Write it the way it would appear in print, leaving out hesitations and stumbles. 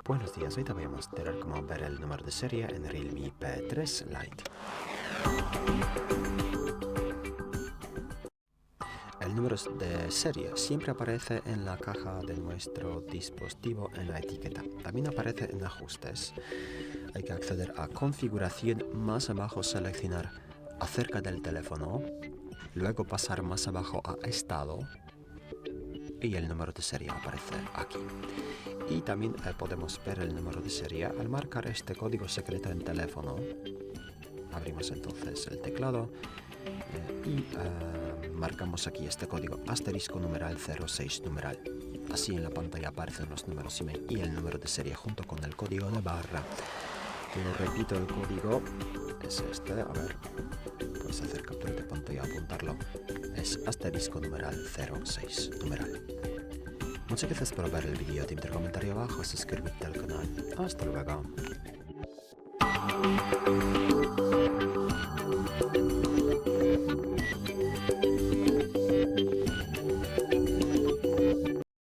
Buenos días, hoy te voy a mostrar cómo ver el número de serie en REALME P3 Lite. El número de serie siempre aparece en la caja de nuestro dispositivo en la etiqueta. También aparece en ajustes. Hay que acceder a configuración, más abajo seleccionar acerca del teléfono, luego pasar más abajo a estado y el número de serie aparece aquí. Y también podemos ver el número de serie al marcar este código secreto en teléfono. Abrimos entonces el teclado y marcamos aquí este código asterisco numeral 06 numeral. Así en la pantalla aparecen los números email y el número de serie junto con el código de barra. Te lo repito, el código es este, a ver, puedes hacer captura de pantalla, apuntarlo. Es asterisco numeral 06 numeral. Muchas gracias por ver el vídeo, te comentario abajo, suscríbete al canal. Hasta luego.